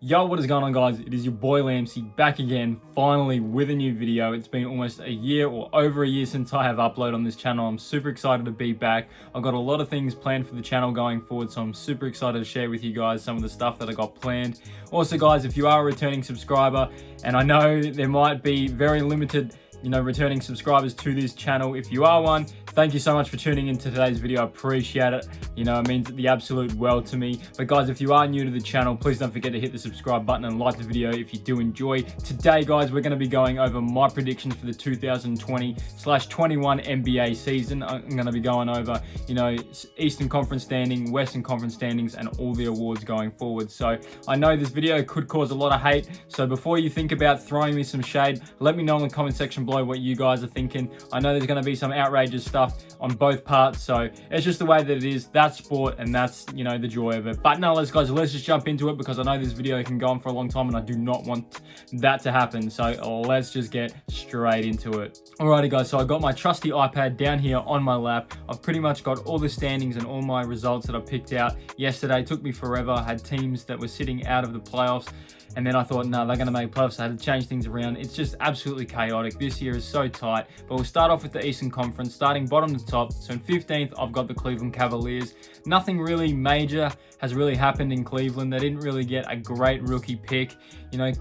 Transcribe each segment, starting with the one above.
Yo, what is going on, guys? It is your boy Lamsey back again, finally with a new video. It's been almost a year or over a year since I have uploaded on this channel. I'm super excited to be back. I've got a lot of things planned for the channel going forward, so I'm super excited to share with you guys some of the stuff that I got planned. Also, guys, if you are a returning subscriber, and I know there might be very limited returning subscribers to this channel. If you are one, thank you so much for tuning into today's video. I appreciate it. It means the absolute world to me. But guys, if you are new to the channel, please don't forget to hit the subscribe button and like the video if you do enjoy. Today, guys, we're going to be going over my predictions for the 2020/21 NBA season. I'm going to be going over, Eastern Conference standing, Western Conference standings, and all the awards going forward. So I know this video could cause a lot of hate. So before you think about throwing me some shade, let me know in the comment section below what you guys are thinking. I know there's going to be some outrageous stuff on both parts, so it's just the way that it is. That's sport, and that's the joy of it. But no, let's just jump into it, because I know this video can go on for a long time and I do not want that to happen. So let's just get straight into it. Alrighty, guys, so I got my trusty iPad down here on my lap. I've pretty much got all the standings and all my results that I picked out yesterday. It took me forever. I had teams that were sitting out of the playoffs, and then I thought, no, they're going to make playoffs. I had to change things around. It's just absolutely chaotic. This year is so tight. But we'll start off with the Eastern Conference, starting bottom to top. So in 15th, I've got the Cleveland Cavaliers. Nothing really major has really happened in Cleveland. They didn't really get a great rookie pick.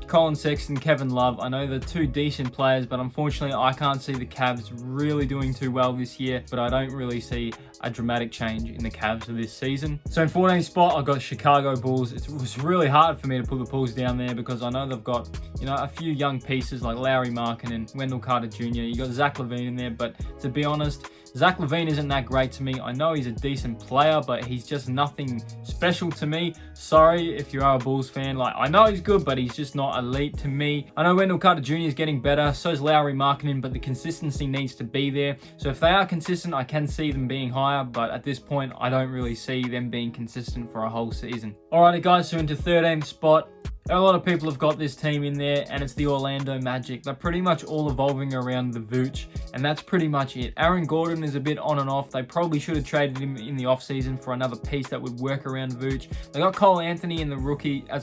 Colin Sexton, Kevin Love, I know they're two decent players, but unfortunately, I can't see the Cavs really doing too well this year. But I don't really see a dramatic change in the Cavs of this season. So in 14th spot, I've got Chicago Bulls. It was really hard for me to put the Bulls down there, because I know they've got, a few young pieces like Lauri Markkanen and Wendell Carter Jr. You got Zach LaVine in there, but to be honest, Zach LaVine isn't that great to me. I know he's a decent player, but he's just nothing special to me. Sorry if you are a Bulls fan. I know he's good, but he's just not elite to me. I know Wendell Carter Jr. is getting better. So is Lauri Markkanen, but the consistency needs to be there. So if they are consistent, I can see them being higher, but at this point, I don't really see them being consistent for a whole season. Alrighty, guys, so into 13th spot. A lot of people have got this team in there, and it's the Orlando Magic. They're pretty much all evolving around the Vooch, and that's pretty much it. Aaron Gordon is a bit on and off. They probably should have traded him in the offseason for another piece that would work around Vooch. They got Cole Anthony as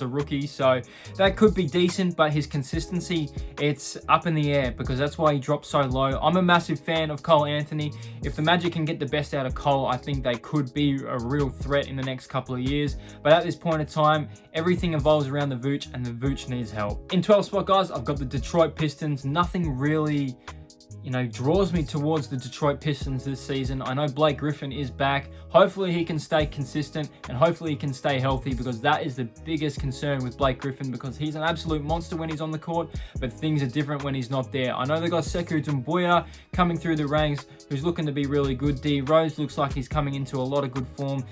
a rookie, so that could be decent, but his consistency, it's up in the air, because that's why he dropped so low. I'm a massive fan of Cole Anthony. If the Magic can get the best out of Cole, I think they could be a real threat in the next couple of years. But at this point in time, everything evolves around the Vooch, and the Vooch needs help. In 12th spot, guys, I've got the Detroit Pistons. Nothing really draws me towards the Detroit Pistons this season. I know Blake Griffin is back. Hopefully he can stay consistent, and hopefully he can stay healthy, because that is the biggest concern with Blake Griffin, because he's an absolute monster when he's on the court, but things are different when he's not there. I know they got Sekou Doumbouya coming through the ranks, who's looking to be really good. D Rose looks like he's coming into a lot of good form,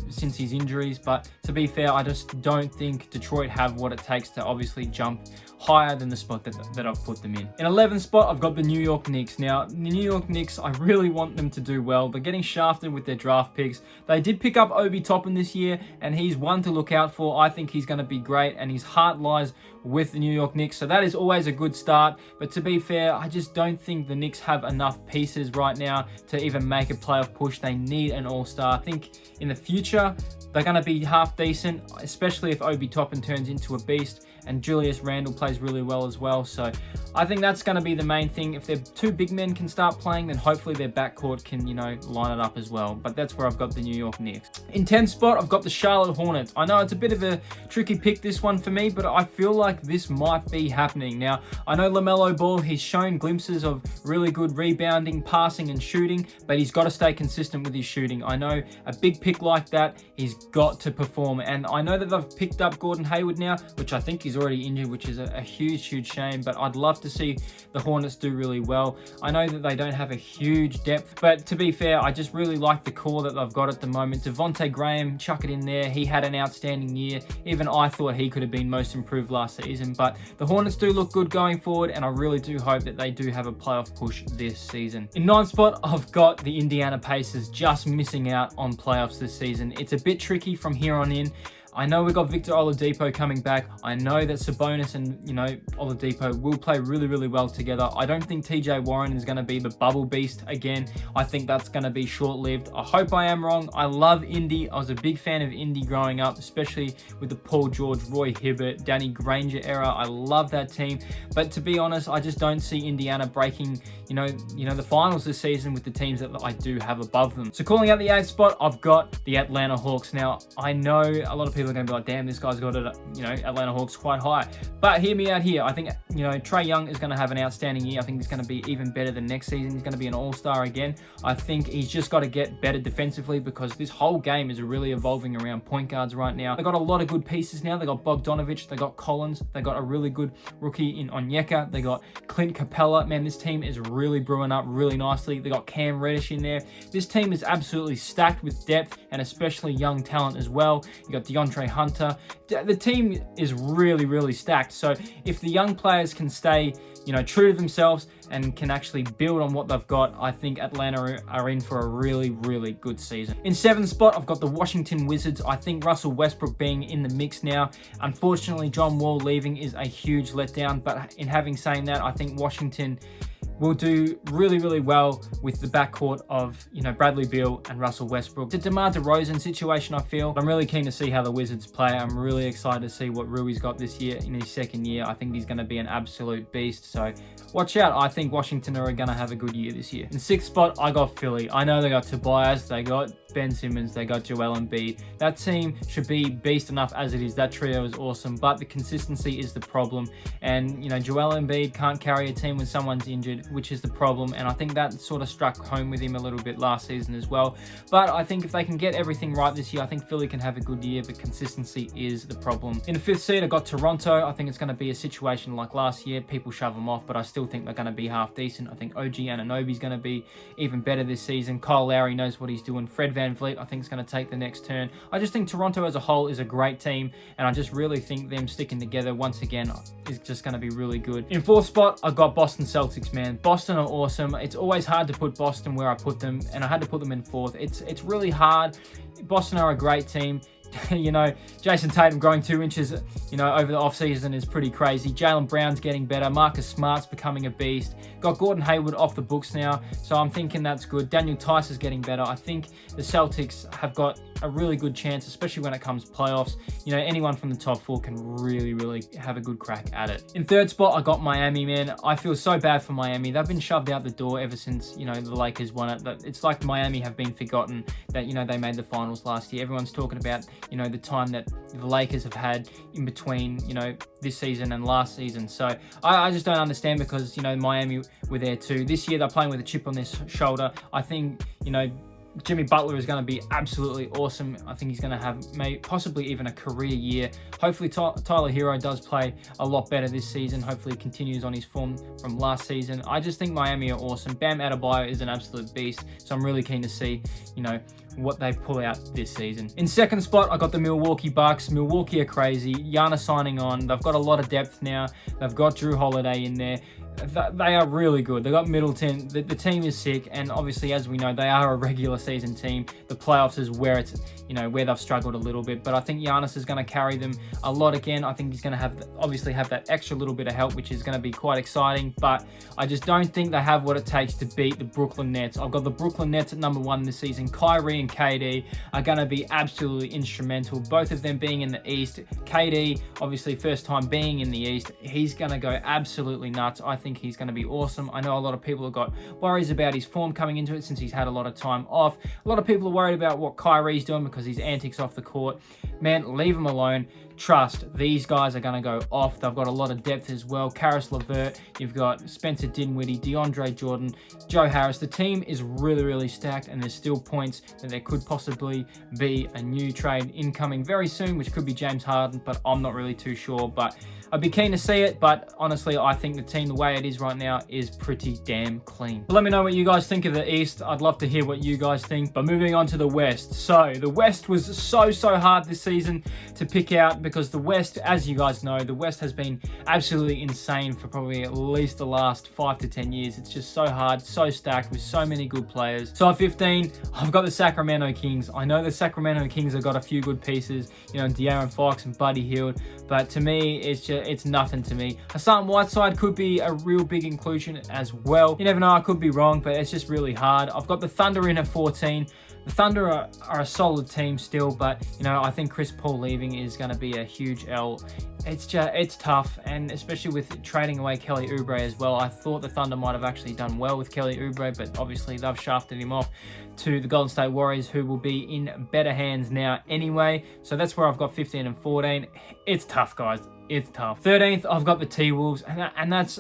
since his injuries, but to be fair, I just don't think Detroit have what it takes to obviously jump higher than the spot that I've put them in. In 11th spot, I've got the New York Knicks. Now, the New York Knicks, I really want them to do well. They're getting shafted with their draft picks. They did pick up Obi Toppin this year, and he's one to look out for. I think he's going to be great, and his heart lies with the New York Knicks, so that is always a good start. But to be fair, I just don't think the Knicks have enough pieces right now to even make a playoff push. They need an all-star. I think in the future, they're going to be half decent, especially if Obi Toppin turns into a beast, and Julius Randle plays really well as well. So I think that's going to be the main thing. If their two big men can start playing, then hopefully their backcourt can, line it up as well. But that's where I've got the New York Knicks. In 10th spot, I've got the Charlotte Hornets. I know it's a bit of a tricky pick, this one for me, but I feel like this might be happening. Now, I know LaMelo Ball, he's shown glimpses of really good rebounding, passing, and shooting, but he's got to stay consistent with his shooting. I know a big pick like that, he's got to perform. And I know that they've picked up Gordon Hayward now, which I think he's already injured, which is a huge shame, but I'd love to see the Hornets do really well. I know that they don't have a huge depth, but to be fair, I just really like the core that they've got at the moment. Devontae Graham, chuck it in there. He had an outstanding year. Even I thought he could have been most improved last season, but the Hornets do look good going forward, and I really do hope that they do have a playoff push this season. In 9th spot, I've got the Indiana Pacers, just missing out on playoffs this season. It's a bit tricky from here on in. I know we got Victor Oladipo coming back. I know that Sabonis and, Oladipo will play really, really well together. I don't think TJ Warren is going to be the bubble beast again. I think that's going to be short-lived. I hope I am wrong. I love Indy. I was a big fan of Indy growing up, especially with the Paul George, Roy Hibbert, Danny Granger era. I love that team. But to be honest, I just don't see Indiana breaking, the finals this season with the teams that I do have above them. So calling out the 8th spot, I've got the Atlanta Hawks. Now, I know a lot of people are going to be like, damn, this guy's got it, Atlanta Hawks quite high. But hear me out here. I think, Trae Young is going to have an outstanding year. I think he's going to be even better than next season. He's going to be an all-star again. I think he's just got to get better defensively because this whole game is really evolving around point guards right now. They got a lot of good pieces now. They got Bogdanovich, they got Collins, they got a really good rookie in Onyeka, they got Clint Capella. Man, this team is really brewing up really nicely. They got Cam Reddish in there. This team is absolutely stacked with depth and especially young talent as well. You got DeAndre Hunter. The team is really, really stacked. So if the young players can stay, true to themselves and can actually build on what they've got, I think Atlanta are in for a really, really good season. In 7th spot, I've got the Washington Wizards. I think Russell Westbrook being in the mix now. Unfortunately, John Wall leaving is a huge letdown, but in having saying that, I think Washington will do really, really well with the backcourt of, Bradley Beal and Russell Westbrook. It's a DeMar DeRozan situation, I feel. I'm really keen to see how the Wizards play. I'm really excited to see what Rui's got this year in his 2nd year. I think he's going to be an absolute beast. So watch out. I think Washington are going to have a good year this year. In 6th spot, I got Philly. I know they got Tobias, they got Ben Simmons, they got Joel Embiid. That team should be beast enough as it is. That trio is awesome, but the consistency is the problem. And, Joel Embiid can't carry a team when someone's injured, which is the problem. And I think that sort of struck home with him a little bit last season as well. But I think if they can get everything right this year, I think Philly can have a good year, but consistency is the problem. In the 5th seed, I got Toronto. I think it's going to be a situation like last year. People shove them off, but I still think they're going to be half decent. I think OG Anunoby's going to be even better this season. Kyle Lowry knows what he's doing. Fred VanVleet, I think, is going to take the next turn. I just think Toronto as a whole is a great team, and I just really think them sticking together once again is just going to be really good. In 4th spot, I got Boston Celtics, man. Boston are awesome. It's always hard to put Boston where I put them, and I had to put them in 4th. It's really hard. Boston are a great team. Jason Tatum growing 2 inches, over the offseason is pretty crazy. Jaylen Brown's getting better. Marcus Smart's becoming a beast. Got Gordon Hayward off the books now, so I'm thinking that's good. Daniel Tice is getting better. I think the Celtics have got a really good chance, especially when it comes playoffs. Anyone from the top 4 can really, really have a good crack at it. In 3rd spot, I got Miami, man. I feel so bad for Miami. They've been shoved out the door ever since, the Lakers won it. It's like Miami have been forgotten that, they made the finals last year. Everyone's talking about, the time that the Lakers have had in between, this season and last season. So I just don't understand because, Miami were there too. This year, they're playing with a chip on their shoulder. I think, Jimmy Butler is going to be absolutely awesome. I think he's going to have possibly even a career year. Hopefully Tyler Hero does play a lot better this season. Hopefully he continues on his form from last season. I just think Miami are awesome. Bam Adebayo is an absolute beast. So I'm really keen to see, what they pull out this season. In 2nd spot, I got the Milwaukee Bucks. Milwaukee are crazy. Giannis signing on. They've got a lot of depth now. They've got Drew Holiday in there. They are really good. They got Middleton. The team is sick, and obviously, as we know, they are a regular season team. The playoffs is where it's, where they've struggled a little bit. But I think Giannis is going to carry them a lot again. I think he's going to have that extra little bit of help, which is going to be quite exciting. But I just don't think they have what it takes to beat the Brooklyn Nets. I've got the Brooklyn Nets at number 1 this season. Kyrie and KD are going to be absolutely instrumental. Both of them being in the East. KD, obviously, first time being in the East. He's going to go absolutely nuts. I think he's going to be awesome. I know a lot of people have got worries about his form coming into it since he's had a lot of time off. A lot of people are worried about what Kyrie's doing because his antics off the court. Man, leave him alone. Trust, these guys are going to go off. They've got a lot of depth as well. Karis LeVert, you've got Spencer Dinwiddie, DeAndre Jordan, Joe Harris. The team is really, really stacked, and there's still points that there could possibly be a new trade incoming very soon, which could be James Harden, but I'm not really too sure. But I'd be keen to see it, but honestly, I think the team, the way it is right now, is pretty damn clean. But let me know what you guys think of the East. I'd love to hear what you guys think. But moving on to the West. So the West was so hard this season to pick out because the West, as you guys know, the West has been absolutely insane for probably at least the last 5 to 10 years. It's just so hard, so stacked with so many good players. So at 15, I've got the Sacramento Kings. I know the Sacramento Kings have got a few good pieces, you know, De'Aaron Fox and Buddy Hield, but to me, it's nothing to me. Hassan Whiteside could be a real big inclusion as well. You never know, I could be wrong, but it's just really hard. I've got the Thunder in at 14. The Thunder are a solid team still, but, you know, I think Chris Paul leaving is going to be a huge L. It's tough, and especially with trading away Kelly Oubre as well. I thought the Thunder might have actually done well with Kelly Oubre, but obviously they've shafted him off to the Golden State Warriors, who will be in better hands now anyway. So that's where I've got 15 and 14. It's tough, guys. It's tough. 13th, I've got the T-Wolves, and that's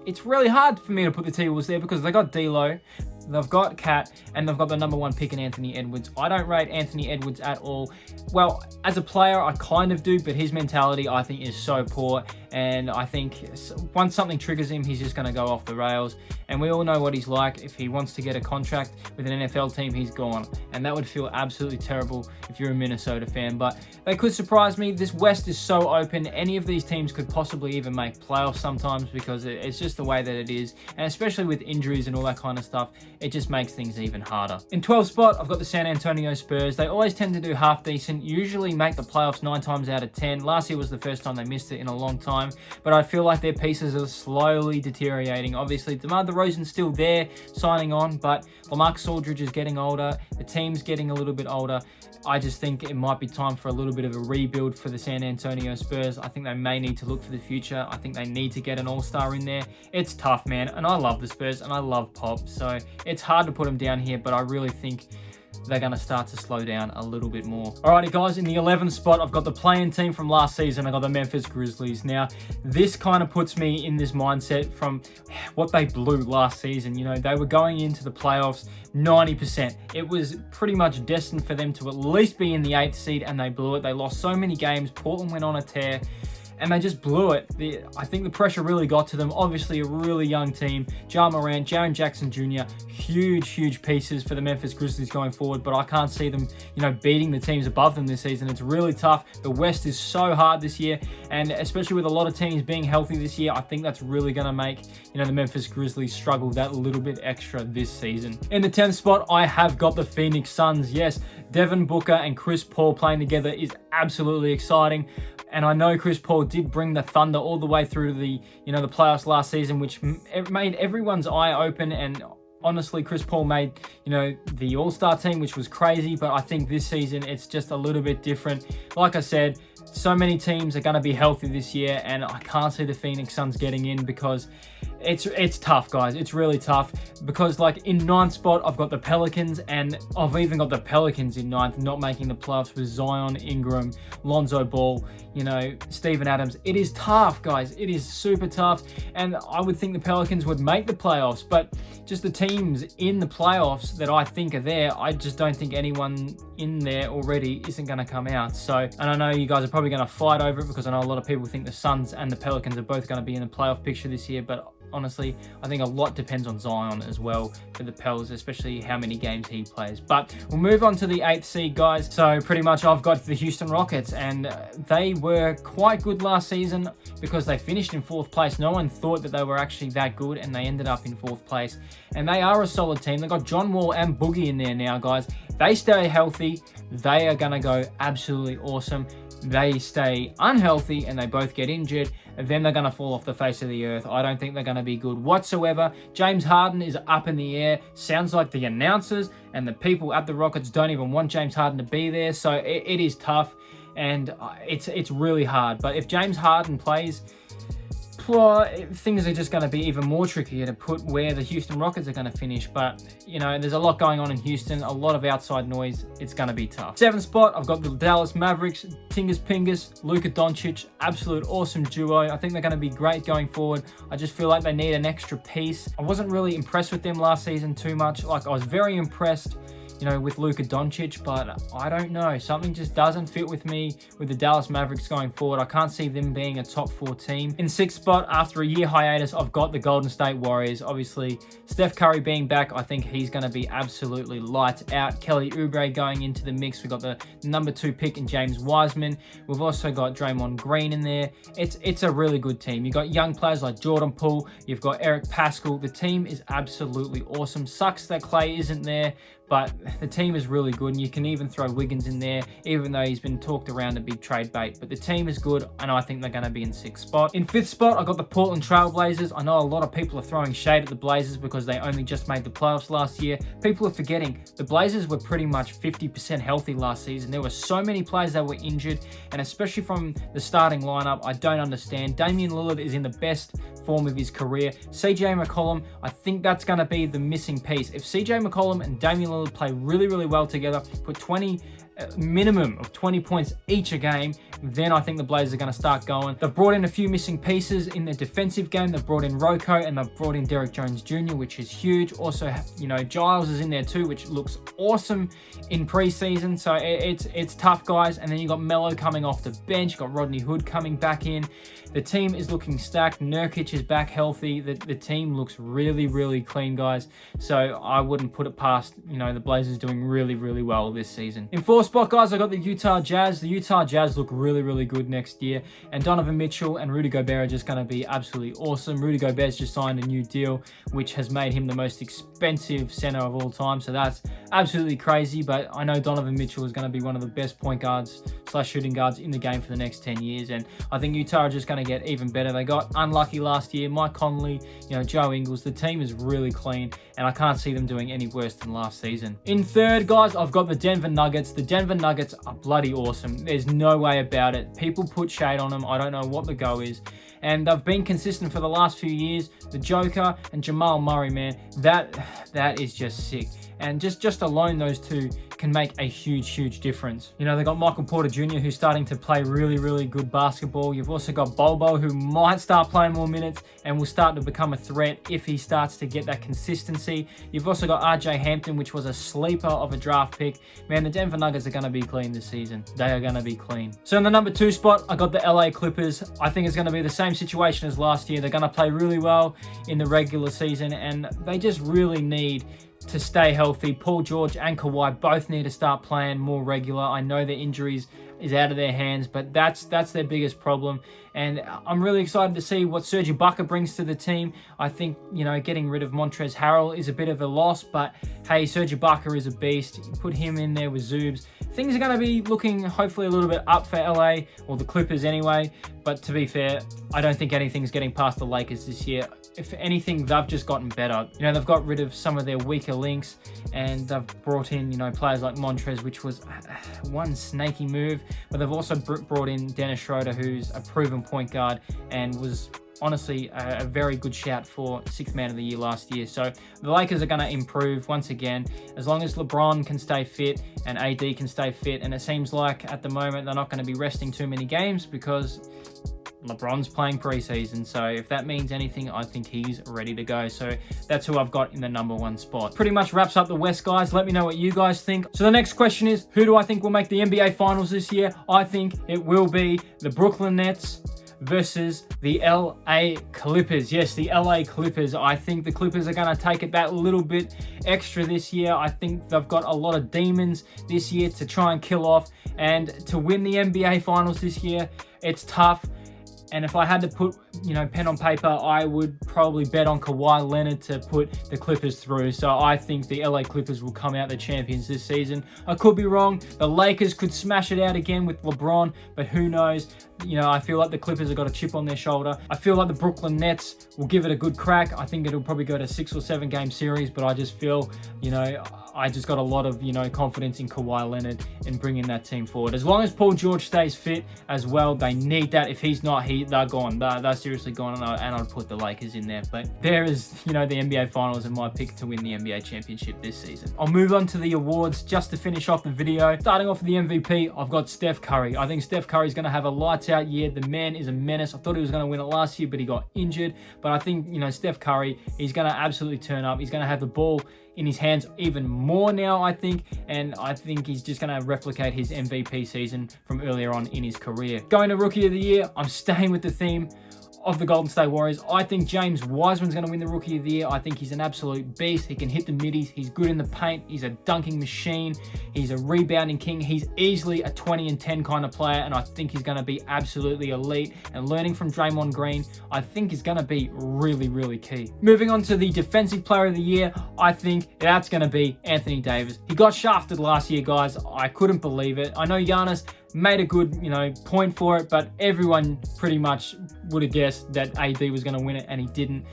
it's really hard for me to put the T-Wolves there because they got D'Lo, they've got Cat, and they've got the number 1 pick in Anthony Edwards. I don't rate Anthony Edwards at all. Well, as a player, I kind of do, but his mentality, I think, is so poor, and I think once something triggers him, he's just going to go off the rails, and we all know what he's like. If he wants to get a contract with an NFL team, he's gone, and that would feel absolutely terrible if you're a Minnesota fan, but they could surprise me. This West is so open. Any of these teams could possibly even make playoffs sometimes because it's just the way that it is, and especially with injuries and all that kind of stuff, it just makes things even harder. In 12th spot, I've got the San Antonio Spurs. They always tend to do half decent, usually make the playoffs 9 times out of 10. Last year was the first time they missed it in a long time, but I feel like their pieces are slowly deteriorating. Obviously, DeMar DeRozan's still there, signing on, but LaMarcus Aldridge is getting older. The team's getting a little bit older. I just think it might be time for a little bit of a rebuild for the San Antonio Spurs. I think they may need to look for the future. I think they need to get an all-star in there. It's tough, man, and I love the Spurs, and I love Pop, so it's hard to put them down here, but I really think they're going to start to slow down a little bit more. Alrighty, guys, in the 11th spot, I've got the play-in team from last season. I got the Memphis Grizzlies. Now, this kind of puts me in this mindset from what they blew last season. You know, they were going into the playoffs 90%. It was pretty much destined for them to at least be in the 8th seed, and they blew it. They lost so many games. Portland went on a tear, and they just blew it. I think the pressure really got to them. Obviously, a really young team. Ja Morant, Jaren Jackson Jr., huge pieces for the Memphis Grizzlies going forward, but I can't see them, you know, beating the teams above them this season. It's really tough. The West is so hard this year, and especially with a lot of teams being healthy this year, I think that's really going to make, you know, the Memphis Grizzlies struggle that little bit extra this season. In the 10th spot, I have got the Phoenix Suns. Yes, Devin Booker and Chris Paul playing together is absolutely exciting. And I know Chris Paul did bring the Thunder all the way through to the playoffs last season, which made everyone's eye open. And honestly, Chris Paul made, the All-Star team, which was crazy. But I think this season, it's just a little bit different. Like I said, so many teams are going to be healthy this year, and I can't see the Phoenix Suns getting in because it's tough, guys. It's really tough because, like, in 9th spot, I've got the Pelicans, and I've even got the Pelicans in 9th, not making the playoffs with Zion, Ingram, Lonzo Ball, Steven Adams. It is tough, guys. It is super tough, and I would think the Pelicans would make the playoffs, but just the teams in the playoffs that I think are there, I just don't think anyone in there already isn't going to come out. So, and I know you guys are probably going to fight over it because I know a lot of people think the Suns and the Pelicans are both going to be in the playoff picture this year, but honestly, I think a lot depends on Zion as well for the Pels, especially how many games he plays. But we'll move on to the 8th seed, guys. So pretty much I've got the Houston Rockets, and they were quite good last season because they finished in 4th place. No one thought that they were actually that good, and they ended up in 4th place. And they are a solid team. They've got John Wall and Boogie in there now, guys. If they stay healthy, they are going to go absolutely awesome. They stay unhealthy and they both get injured, and then they're going to fall off the face of the earth. I don't think they're going to be good whatsoever. James Harden is up in the air. Sounds like the announcers and the people at the Rockets don't even want James Harden to be there. So it is tough, and it's really hard. But if James Harden plays, things are just going to be even more trickier to put where the Houston Rockets are going to finish. But, there's a lot going on in Houston, a lot of outside noise. It's going to be tough. 7th spot, I've got the Dallas Mavericks, Tingus Pingus, Luka Doncic, absolute awesome duo. I think they're going to be great going forward. I just feel like they need an extra piece. I wasn't really impressed with them last season too much. Like, I was very impressed, with Luka Doncic, but I don't know. Something just doesn't fit with me with the Dallas Mavericks going forward. I can't see them being a top 4 team. In 6th spot, after a year hiatus, I've got the Golden State Warriors. Obviously, Steph Curry being back, I think he's going to be absolutely lights out. Kelly Oubre going into the mix. We've got the number 2 pick in James Wiseman. We've also got Draymond Green in there. It's a really good team. You've got young players like Jordan Poole. You've got Eric Pascal. The team is absolutely awesome. Sucks that Clay isn't there, but the team is really good, and you can even throw Wiggins in there, even though he's been talked around a big trade bait. But the team is good, and I think they're going to be in 6th spot. In 5th spot, I got the Portland Trail Blazers. I know a lot of people are throwing shade at the Blazers because they only just made the playoffs last year. People are forgetting the Blazers were pretty much 50% healthy last season. There were so many players that were injured, and especially from the starting lineup, I don't understand. Damian Lillard is in the best form of his career. CJ McCollum, I think that's going to be the missing piece. If CJ McCollum and Damian Lillard play really, really well together, put minimum of 20 points each a game, then I think the Blazers are going to start going. They've brought in a few missing pieces in their defensive game. They've brought in Rocco, and they've brought in Derrick Jones Jr., which is huge. Also, Giles is in there too, which looks awesome in preseason. So it's tough, guys. And then you got Melo coming off the bench. You got Rodney Hood coming back in. The team is looking stacked. Nurkic is back healthy. The team looks really, really clean, guys. So I wouldn't put it past, the Blazers doing really, really well this season. In 4th spot, guys, I got the Utah Jazz. The Utah Jazz look really, really good next year. And Donovan Mitchell and Rudy Gobert are just going to be absolutely awesome. Rudy Gobert's just signed a new deal, which has made him the most expensive center of all time. So that's absolutely crazy. But I know Donovan Mitchell is going to be one of the best point guards / shooting guards in the game for the next 10 years. And I think Utah are just going to get even better. They got unlucky last year. Mike Conley, Joe Ingles. The team is really clean, and I can't see them doing any worse than last season. In 3rd, guys, I've got the Denver Nuggets. The Denver Nuggets are bloody awesome. There's no way about it. People put shade on them. I don't know what the go is. And they've been consistent for the last few years. The Joker and Jamal Murray, man, that is just sick. And just alone, those two can make a huge difference. They got Michael Porter Jr., who's starting to play really, really good basketball. You've also got Bobo, who might start playing more minutes and will start to become a threat if he starts to get that consistency. You've also got RJ Hampton, which was a sleeper of a draft pick. Man, the Denver Nuggets are going to be clean this season. They are going to be clean. So in the number 2 spot, I got the LA Clippers. I think it's going to be the same situation as last year. They're going to play really well in the regular season, and they just really need to stay healthy. Paul George and Kawhi both need to start playing more regular. I know their injuries is out of their hands, but that's their biggest problem. And I'm really excited to see what Serge Ibaka brings to the team. I think, getting rid of Montrezl Harrell is a bit of a loss, but hey, Serge Ibaka is a beast. You put him in there with Zoobs. Things are going to be looking hopefully a little bit up for LA, or the Clippers anyway. But to be fair, I don't think anything's getting past the Lakers this year. If anything, they've just gotten better. They've got rid of some of their weaker links, and they've brought in, players like Montrez, which was one snaky move. But they've also brought in Dennis Schroeder, who's a proven point guard and was honestly a very good shout for 6th man of the year last year. So the Lakers are going to improve once again, as long as LeBron can stay fit and AD can stay fit. And it seems like at the moment they're not going to be resting too many games because LeBron's playing preseason. So if that means anything, I think he's ready to go. So that's who I've got in the number 1 spot. Pretty much wraps up the West, guys. Let me know what you guys think. So the next question is, who do I think will make the NBA Finals this year? I think it will be the Brooklyn Nets versus the LA Clippers. Yes, the LA Clippers. I think the Clippers are going to take it that little bit extra this year. I think they've got a lot of demons this year to try and kill off. And to win the NBA Finals this year, it's tough. And if I had to put, pen on paper, I would probably bet on Kawhi Leonard to put the Clippers through. So I think the LA Clippers will come out the champions this season. I could be wrong. The Lakers could smash it out again with LeBron, but who knows? I feel like the Clippers have got a chip on their shoulder. I feel like the Brooklyn Nets will give it a good crack. I think it'll probably go to 6 or 7 game series, but I just feel, I just got a lot of, confidence in Kawhi Leonard in bringing that team forward. As long as Paul George stays fit as well, they need that. If he's not, they're gone. They're seriously gone, and I'd put the Lakers in there. But there is, the NBA Finals and my pick to win the NBA championship this season. I'll move on to the awards just to finish off the video. Starting off with the MVP, I've got Steph Curry. I think Steph Curry is going to have a lights out year. The man is a menace. I thought he was going to win it last year, but he got injured. But I think, Steph Curry, he's going to absolutely turn up. He's going to have the ball in his hands even more now, I think. And I think he's just going to replicate his MVP season from earlier on in his career. Going to Rookie of the Year, I'm staying with the theme of the Golden State Warriors. I think James Wiseman's going to win the Rookie of the Year. I think he's an absolute beast. He can hit the middies. He's good in the paint. He's a dunking machine. He's a rebounding king. He's easily a 20 and 10 kind of player, and I think he's going to be absolutely elite. And learning from Draymond Green, I think is going to be really, really key. Moving on to the Defensive Player of the Year, I think that's going to be Anthony Davis. He got shafted last year, guys. I couldn't believe it. I know Giannis made a good, point for it, but everyone pretty much would have guessed that AD was going to win it, and he didn't.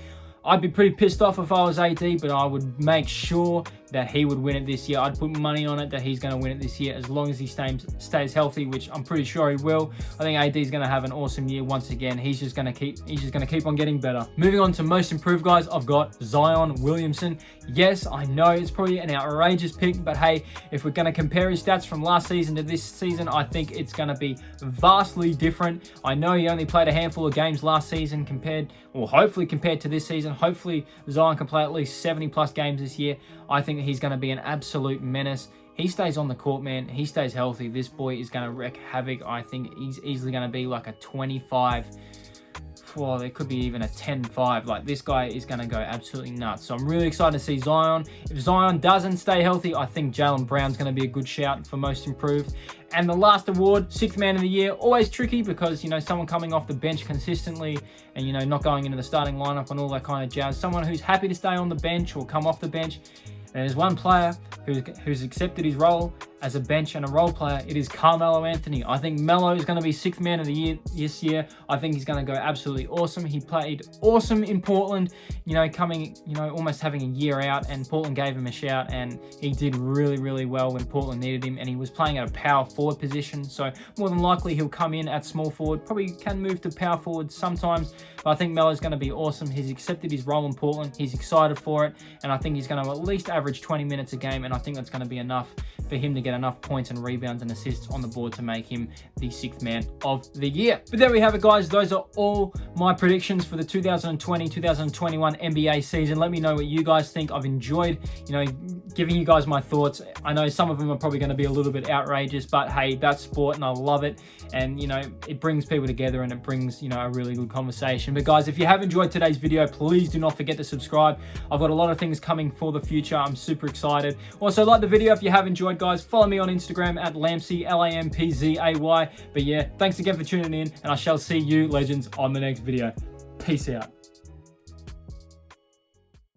I'd be pretty pissed off if I was AD, but I would make sure that he would win it this year. I'd put money on it that he's going to win it this year as long as he stays healthy, which I'm pretty sure he will. I think AD is going to have an awesome year once again. He's just going to keep on getting better. Moving on to most improved guys, I've got Zion Williamson. Yes, I know it's probably an outrageous pick, but hey, if we're going to compare his stats from last season to this season, I think it's going to be vastly different. I know he only played a handful of games last season hopefully compared to this season. Hopefully Zion can play at least 70 plus games this year. I think he's going to be an absolute menace. He stays on the court, man. He stays healthy. This boy is going to wreak havoc. I think he's easily going to be like a 25. Well, there could be even a 10-5. Like, this guy is going to go absolutely nuts. So I'm really excited to see Zion. If Zion doesn't stay healthy, I think Jaylen Brown's going to be a good shout for most improved. And the last award, Sixth Man of the Year, always tricky because, someone coming off the bench consistently and, not going into the starting lineup and all that kind of jazz. Someone who's happy to stay on the bench or come off the bench. And there's one player who's accepted his role as a bench and a role player. It is Carmelo Anthony. I think Melo is going to be Sixth Man of the Year this year. I think he's going to go absolutely awesome. He played awesome in Portland, almost having a year out, and Portland gave him a shout, and he did really, really well when Portland needed him, and he was playing at a power forward position, so more than likely he'll come in at small forward, probably can move to power forward sometimes, but I think Melo's going to be awesome. He's accepted his role in Portland. He's excited for it, and I think he's going to at least average 20 minutes a game, and I think that's going to be enough for him to get enough points and rebounds and assists on the board to make him the Sixth Man of the Year. But there we have it, guys. Those are all my predictions for the 2020-2021 NBA season. Let me know what you guys think. I've enjoyed, giving you guys my thoughts. I know some of them are probably going to be a little bit outrageous, but hey, that's sport and I love it. And, it brings people together and it brings, a really good conversation. But guys, if you have enjoyed today's video, please do not forget to subscribe. I've got a lot of things coming for the future. I'm super excited. Also, like the video if you have enjoyed, guys. Follow me on Instagram at Lampzay, Lampzay. But yeah, thanks again for tuning in, and I shall see you, legends, on the next video. Peace out.